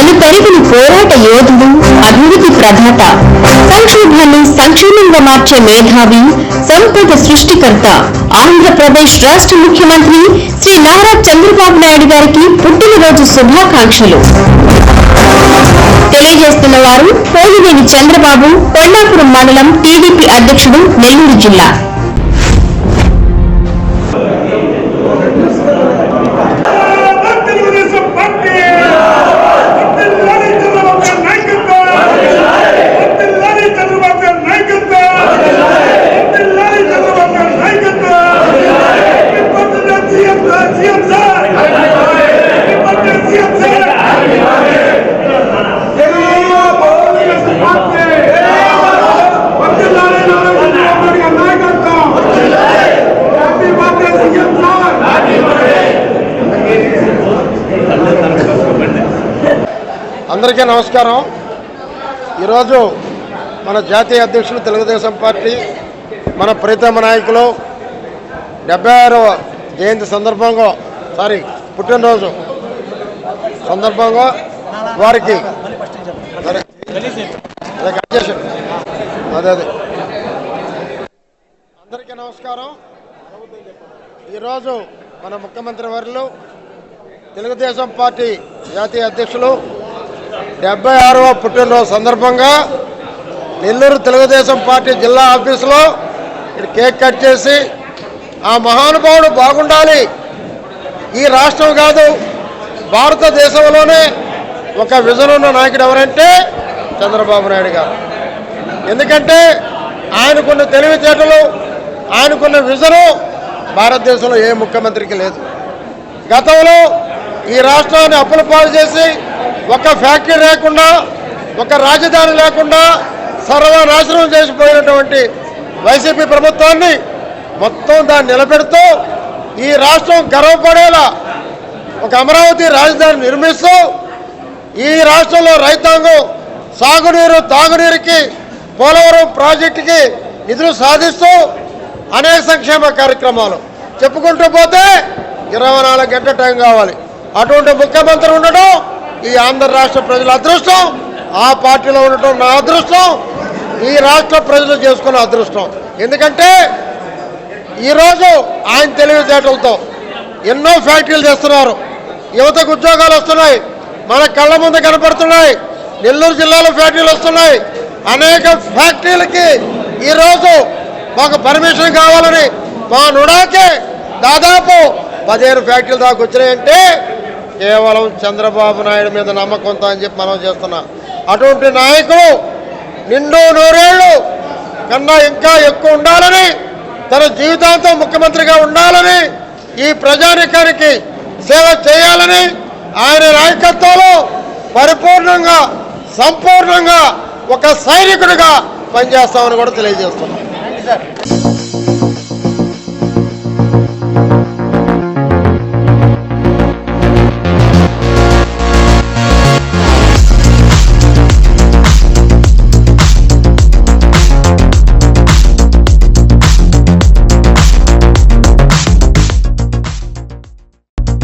అలుపెరుగుని పోరాట యోధుడు, అభివృద్ధి ప్రదాత, సంక్షోభాన్ని సంక్షేమంగా మార్చే మేధావి, సంపద సృష్టికర్త, ఆంధ్రప్రదేశ్ రాష్ట్ర ముఖ్యమంత్రి శ్రీ నారా చంద్రబాబు నాయుడు గారికి పుట్టినరోజు శుభాకాంక్షలు తెలియజేస్తున్న వారు పోలివేని చంద్రబాబు, కొండాపురం మండలం టీడీపీ అధ్యక్షుడు, నెల్లూరు జిల్లా. అందరికీ నమస్కారం. ఈరోజు మన జాతీయ అధ్యక్షులు తెలుగుదేశం పార్టీ మన ప్రీతమ నాయకులు 76వ జయంతి సందర్భంగా పుట్టినరోజు సందర్భంగా వారికి అందరికీ నమస్కారం. ఈరోజు మన ముఖ్యమంత్రి వర్యులు తెలుగుదేశం పార్టీ జాతీయ అధ్యక్షులు 76వ పుట్టినరోజు సందర్భంగా నెల్లూరు తెలుగుదేశం పార్టీ జిల్లా ఆఫీసులో కేక్ కట్ చేసి ఆ మహానుభావుడు బాగుండాలి, ఈ రాష్ట్రం కాదు భారతదేశంలోనే ఒక విజన్ ఉన్న నాయకుడు ఎవరంటే చంద్రబాబు నాయుడు గారు. ఎందుకంటే ఆయనకున్న తెలివితేటలు, ఆయనకున్న విజను భారతదేశంలో ఏ ముఖ్యమంత్రికి లేదు. గతంలో ఈ రాష్ట్రాన్ని అప్పుల పాలు చేసి ఒక ఫ్యాక్టరీ లేకుండా, ఒక రాజధాని లేకుండా సర్వనాశనం చేసిపోయినటువంటి వైసీపీ ప్రభుత్వాన్ని మొత్తం దాన్ని నిలబెడుతూ ఈ రాష్ట్రం గర్వపడేలా ఒక అమరావతి రాజధాని నిర్మిస్తూ ఈ రాష్ట్రంలో రైతాంగం సాగునీరు, తాగునీరుకి, పోలవరం ప్రాజెక్టుకి నిధులు సాధిస్తూ అనేక సంక్షేమ కార్యక్రమాలు చెప్పుకుంటూ పోతే 24 గంటల టైం కావాలి. అటువంటి ముఖ్యమంత్రి ఉండడం ఈ ఆంధ్ర రాష్ట్ర ప్రజల అదృష్టం, ఆ పార్టీలో ఉండటం నా అదృష్టం, ఈ రాష్ట్ర ప్రజలు చేసుకున్న అదృష్టం. ఎందుకంటే ఈరోజు ఆయన తెలివితేటలతో ఎన్నో ఫ్యాక్టరీలు తెస్తున్నారు, యువతకు ఉద్యోగాలు వస్తున్నాయి, మన కళ్ళ ముందు కనపడుతున్నాయి. నెల్లూరు జిల్లాలో ఫ్యాక్టరీలు వస్తున్నాయి. అనేక ఫ్యాక్టరీలకి ఈరోజు మాకు పర్మిషన్ కావాలని మా నుడాకే దాదాపు 15 ఫ్యాక్టరీలు దాకా వచ్చినాయంటే కేవలం చంద్రబాబు నాయుడు మీద నమ్మకంతో అని చెప్పి మనం చేస్తున్నాం. అటువంటి నాయకులు నిండు 100 ఏళ్ళు కన్నా ఇంకా ఎక్కువ ఉండాలని, తన జీవితాంతం ముఖ్యమంత్రిగా ఉండాలని, ఈ ప్రజానీకానికి సేవ చేయాలని ఆయన నాయకత్వంలో పరిపూర్ణంగా సంపూర్ణంగా ఒక సైనికుడిగా పనిచేస్తామని కూడా తెలియజేస్తున్నాం.